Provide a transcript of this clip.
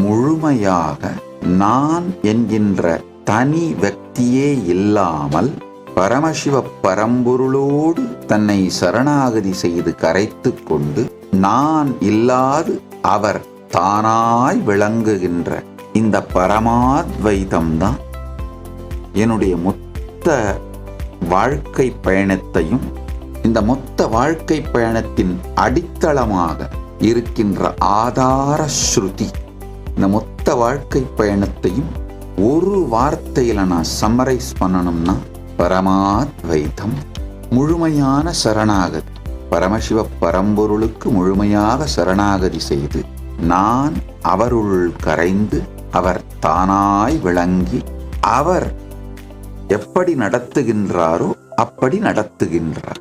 முழுமையாக நான் என்கின்ற தனி വ്യക്തിயே இல்லாமல் பரமசிவ பரம்பொருளோடு தன்னை சரணாகதி செய்து கரைத்து கொண்டு நான் இல்லாது அவர் தானாய் விளங்குகின்ற இந்த பரமாத்வைதம்தான் என்னுடைய மொத்த வாழ்க்கை பயணத்தையும், இந்த மொத்த வாழ்க்கை பயணத்தின் அடித்தளமாக இருக்கின்ற ஆதார ஸ்ருதி. இந்த மொத்த வாழ்க்கை பயணத்தையும் ஒரு வார்த்தையில நான் சம்மரைஸ் பண்ணணும்னா பரமாத்வைதம், முழுமையான சரணாகதி. பரமசிவ பரம்பொருளுக்கு முழுமையாக சரணாகதி செய்து நான் அவருள் கரைந்து அவர் தானாய் விளங்கி அவர் எப்படி நடத்துகின்றாரோ அப்படி நடத்துகின்றார்.